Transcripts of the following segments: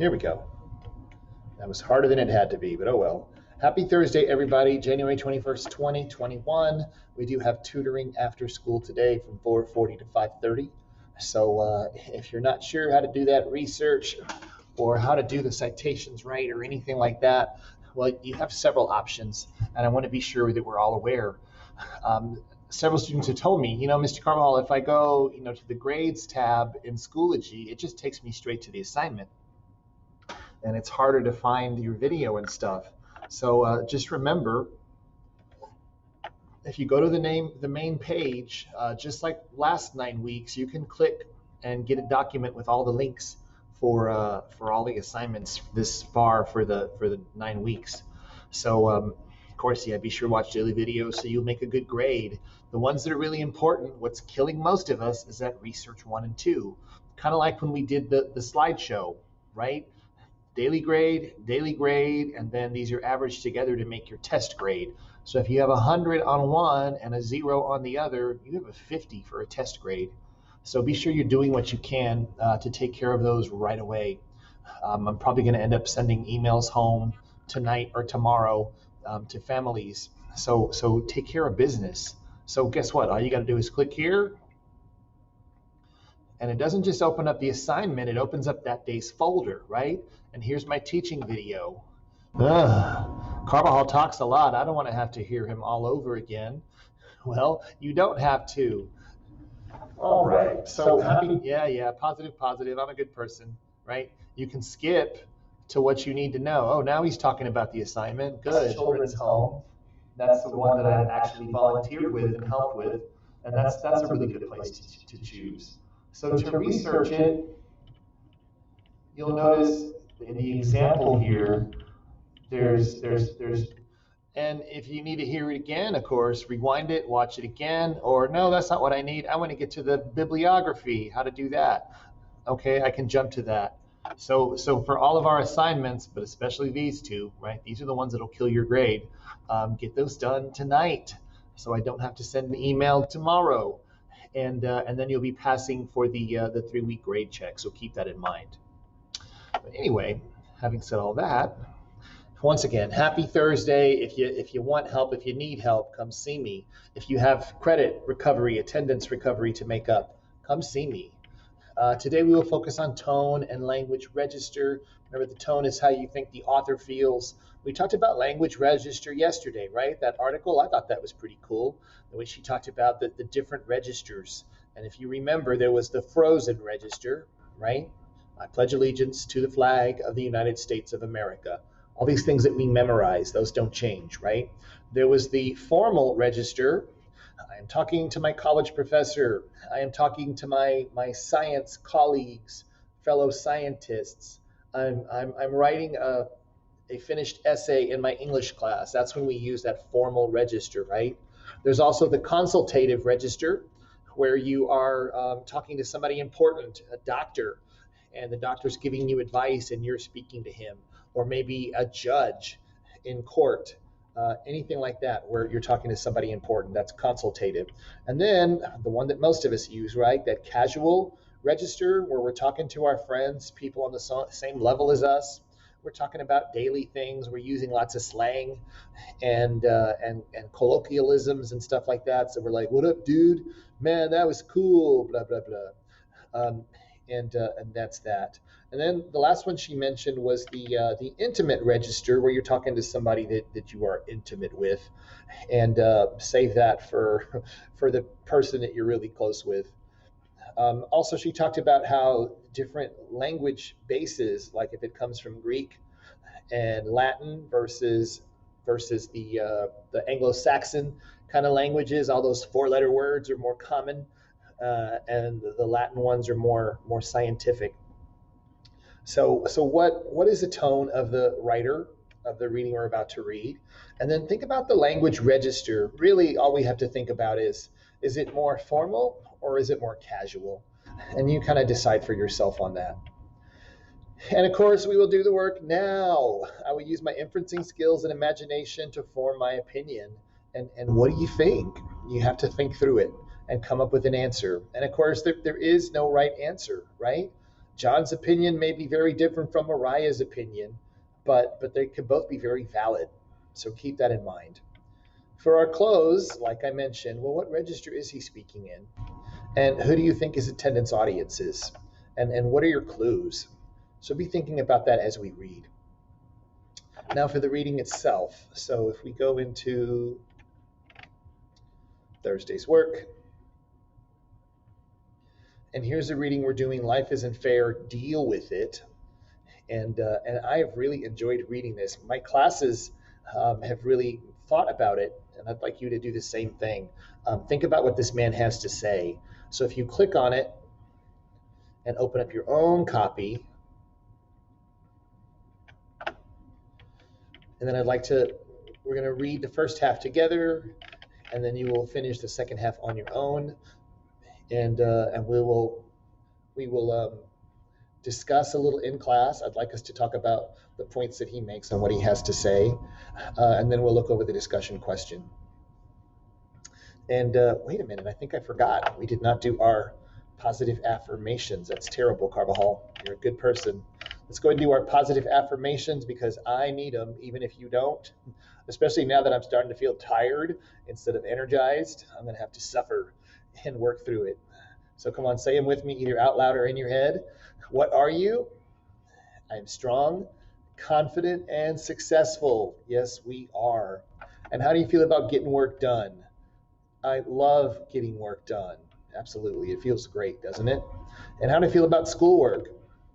Here we go. That was harder than it had to be, but oh well. Happy Thursday, everybody. January 21st, 2021. We do have tutoring after school today from 4:40 to 5:30. So if you're not sure how to do that research or how to do the citations right or anything like that, well, you have several options, and I want to be sure that we're all aware. Several students have told me, Mr. Carvajal, if I go, to the grades tab in Schoology, it just takes me straight to the assignment, and it's harder to find your video and stuff. So just remember, if you go to the main page, just like last 9 weeks, you can click and get a document with all the links for all the assignments this far for the 9 weeks. So of course, yeah, be sure to watch daily videos so you'll make a good grade. The ones that are really important, what's killing most of us is that research 1 and 2. Kind of like when we did the slideshow, right? Daily grade, and then these are averaged together to make your test grade. So if you have 100 on one and a 0 on the other, you have a 50 for a test grade. So be sure you're doing what you can to take care of those right away. I'm probably going to end up sending emails home tonight or tomorrow to families. So take care of business. So guess what? All you got to do is click here. And it doesn't just open up the assignment, it opens up that day's folder, right? And here's my teaching video. Carvajal talks a lot. I don't want to have to hear him all over again. Well, you don't have to. All right. So happy, yeah, positive. I'm a good person, right? You can skip to what you need to know. Oh, now he's talking about the assignment. Good. Children's home. That's the one that I actually volunteered with and helped with. And that's a really good place to choose. So to research it, you'll notice in the example here, there's, and if you need to hear it again, of course, rewind it, watch it again, or no, that's not what I need. I want to get to the bibliography, how to do that. Okay, I can jump to that. So for all of our assignments, but especially these two, right? These are the ones that'll kill your grade. Get those done tonight, so I don't have to send an email tomorrow. And then you'll be passing for the 3-week grade check. So keep that in mind. But anyway, having said all that, once again, happy Thursday. If you want help, if you need help, come see me. If you have credit recovery, attendance recovery to make up, come see me. Today we will focus on tone and language register. Remember, the tone is how you think the author feels. We talked about language register yesterday, right? That article, I thought that was pretty cool, the way she talked about the different registers. And if you remember, there was the frozen register, right? I pledge allegiance to the flag of the United States of America. All these things that we memorize, those don't change, right? There was the formal register. I am talking to my college professor. I am talking to my science colleagues, fellow scientists. I'm writing a finished essay in my English class. That's when we use that formal register, right? There's also the consultative register, where you are talking to somebody important, a doctor, and the doctor's giving you advice and you're speaking to him, or maybe a judge in court. Anything like that where you're talking to somebody important, that's consultative. And then the one that most of us use, right, that casual register, where we're talking to our friends, people on the same level as us. We're talking about daily things. We're using lots of slang and colloquialisms and stuff like that. So we're like, "What up, dude? Man, that was cool." Blah blah blah. And that's that. And then the last one she mentioned was the intimate register, where you're talking to somebody that you are intimate with, and save that for the person that you're really close with. Also, she talked about how different language bases, like if it comes from Greek and Latin versus the Anglo-Saxon kind of languages, all those 4-letter words are more common. And the Latin ones are more scientific. So what is the tone of the writer of the reading we're about to read? And then think about the language register. Really, all we have to think about is it more formal or is it more casual? And you kind of decide for yourself on that. And of course, we will do the work now. I will use my inferencing skills and imagination to form my opinion. And what do you think? You have to think through it and come up with an answer. And of course, there is no right answer, right? John's opinion may be very different from Mariah's opinion, but they could both be very valid. So keep that in mind. For our close, like I mentioned, well, what register is he speaking in? And who do you think his attendance audience is? And what are your clues? So be thinking about that as we read. Now for the reading itself. So if we go into Thursday's work, and here's the reading we're doing, Life Isn't Fair, Deal With It. And I have really enjoyed reading this. My classes have really thought about it, and I'd like you to do the same thing. Think about what this man has to say. So if you click on it and open up your own copy, and then we're going to read the first half together, and then you will finish the second half on your own, and we will discuss a little in class. I'd like us to talk about the points that he makes and what he has to say, and then we'll look over the discussion question. And wait a minute, I think I forgot. We did not do our positive affirmations. That's terrible, Carbajal. You're a good person. Let's go ahead and do our positive affirmations because I need them, even if you don't. Especially now that I'm starting to feel tired instead of energized, I'm going to have to suffer and work through it. So come on, say them with me, either out loud or in your head. What are you? I am strong, confident, and successful. Yes, we are. And how do you feel about getting work done? I love getting work done. Absolutely. It feels great, doesn't it? And how do I feel about schoolwork?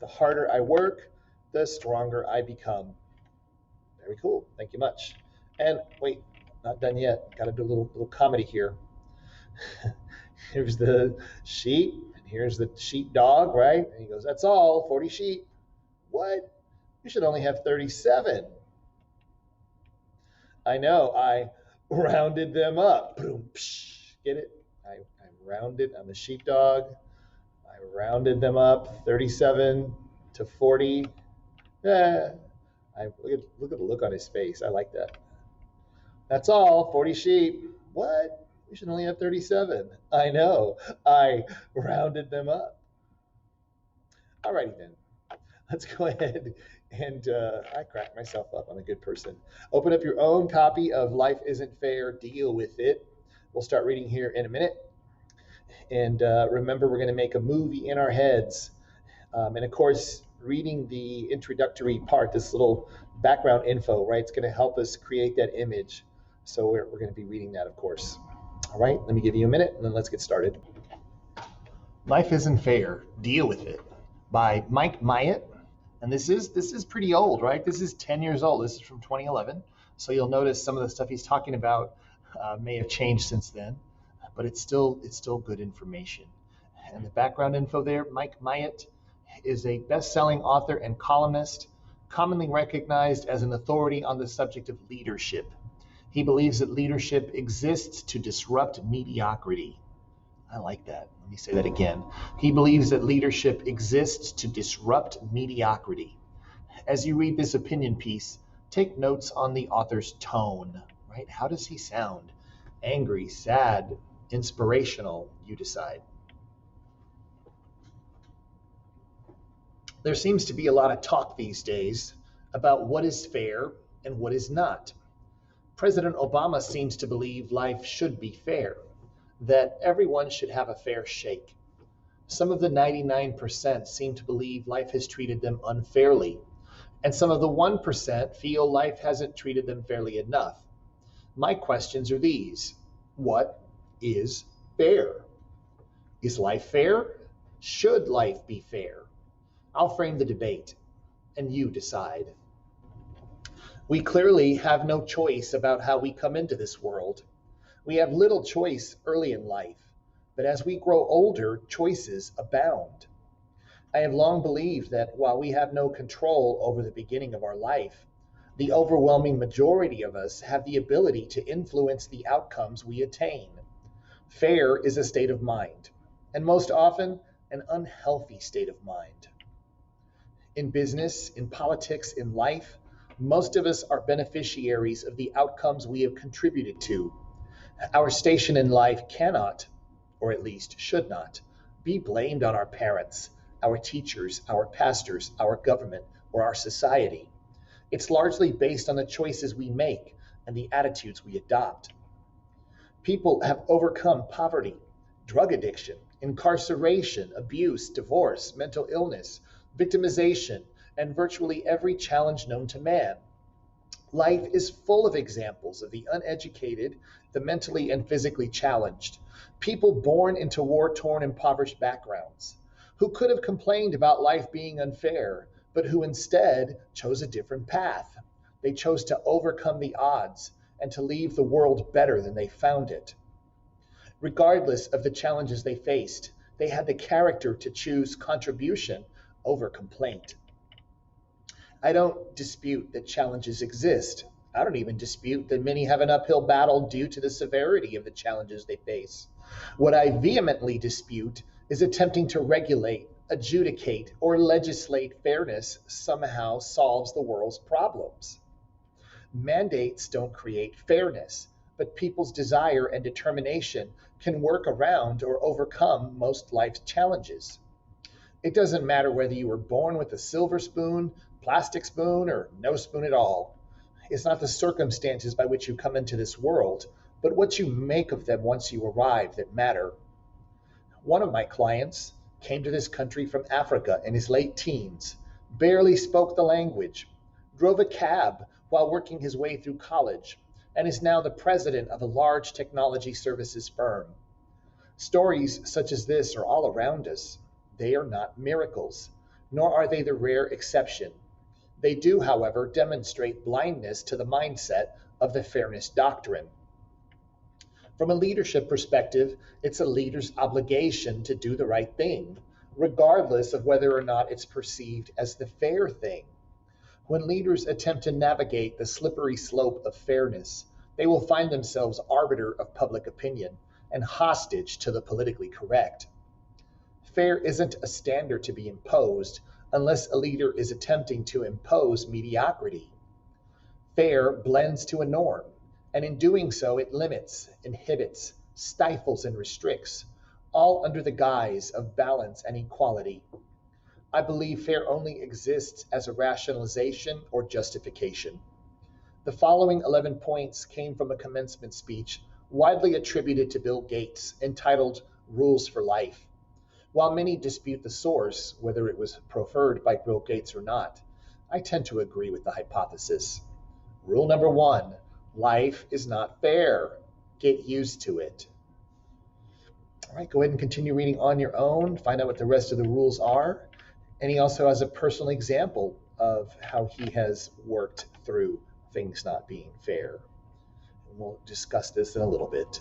The harder I work, the stronger I become. Very cool. Thank you much. And wait, not done yet. Got to do a little comedy here. Here's the sheep, and here's the sheepdog, right? And he goes, that's all, 40 sheep. What? You should only have 37. I know, I rounded them up. Boom, psh, get it? I rounded, I'm a sheepdog. I rounded them up, 37 to 40. Look at the look on his face. I like that. That's all, 40 sheep. What? We should only have 37. I know. I rounded them up. Alrighty then. Let's go ahead and I cracked myself up. I'm a good person. Open up your own copy of Life Isn't Fair, Deal With It. We'll start reading here in a minute. And remember, we're going to make a movie in our heads. And of course, reading the introductory part, this little background info, right? It's going to help us create that image. So we're going to be reading that, of course. All right, let me give you a minute, and then let's get started. Life Isn't Fair, Deal With It by Mike Myatt. And this is pretty old, right? This is 10 years old. This is from 2011. So you'll notice some of the stuff he's talking about may have changed since then, but it's still good information. And the background info there, Mike Myatt is a best-selling author and columnist, commonly recognized as an authority on the subject of leadership. He believes that leadership exists to disrupt mediocrity. I like that. Let me say that again. He believes that leadership exists to disrupt mediocrity. As you read this opinion piece, take notes on the author's tone, right? How does he sound? Angry, sad, inspirational? You decide. There seems to be a lot of talk these days about what is fair and what is not. President Obama seems to believe life should be fair, that everyone should have a fair shake. Some of the 99% seem to believe life has treated them unfairly, and some of the 1% feel life hasn't treated them fairly enough. My questions are these. What is fair? Is life fair? Should life be fair? I'll frame the debate, and you decide. We clearly have no choice about how we come into this world. We have little choice early in life, but as we grow older, choices abound. I have long believed that while we have no control over the beginning of our life, the overwhelming majority of us have the ability to influence the outcomes we attain. Fair is a state of mind, and most often, an unhealthy state of mind. In business, in politics, in life, most of us are beneficiaries of the outcomes we have contributed to. Our station in life cannot, or at least should not, be blamed on our parents, our teachers, our pastors, our government, or our society. It's largely based on the choices we make and the attitudes we adopt. People have overcome poverty, drug addiction, incarceration, abuse, divorce, mental illness, victimization, and virtually every challenge known to man. Life is full of examples of the uneducated, the mentally and physically challenged, people born into war torn, impoverished backgrounds, who could have complained about life being unfair, but who instead chose a different path. They chose to overcome the odds and to leave the world better than they found it. Regardless of the challenges they faced, they had the character to choose contribution over complaint. I don't dispute that challenges exist. I don't even dispute that many have an uphill battle due to the severity of the challenges they face. What I vehemently dispute is attempting to regulate, adjudicate, or legislate fairness somehow solves the world's problems. Mandates don't create fairness, but people's desire and determination can work around or overcome most life's challenges. It doesn't matter whether you were born with a silver spoon, plastic spoon, or no spoon at all. It's not the circumstances by which you come into this world, but what you make of them once you arrive that matter. One of my clients came to this country from Africa in his late teens, barely spoke the language, drove a cab while working his way through college, and is now the president of a large technology services firm. Stories such as this are all around us. They are not miracles, nor are they the rare exception. They do, however, demonstrate blindness to the mindset of the fairness doctrine. From a leadership perspective, it's a leader's obligation to do the right thing, regardless of whether or not it's perceived as the fair thing. When leaders attempt to navigate the slippery slope of fairness, they will find themselves arbiter of public opinion and hostage to the politically correct. Fair isn't a standard to be imposed unless a leader is attempting to impose mediocrity. Fair blends to a norm, and in doing so, it limits, inhibits, stifles, and restricts, all under the guise of balance and equality. I believe fair only exists as a rationalization or justification. The following 11 points came from a commencement speech widely attributed to Bill Gates entitled Rules for Life. While many dispute the source, whether it was proffered by Bill Gates or not, I tend to agree with the hypothesis. Rule number 1, life is not fair. Get used to it. All right, go ahead and continue reading on your own, find out what the rest of the rules are. And he also has a personal example of how he has worked through things not being fair. And we'll discuss this in a little bit.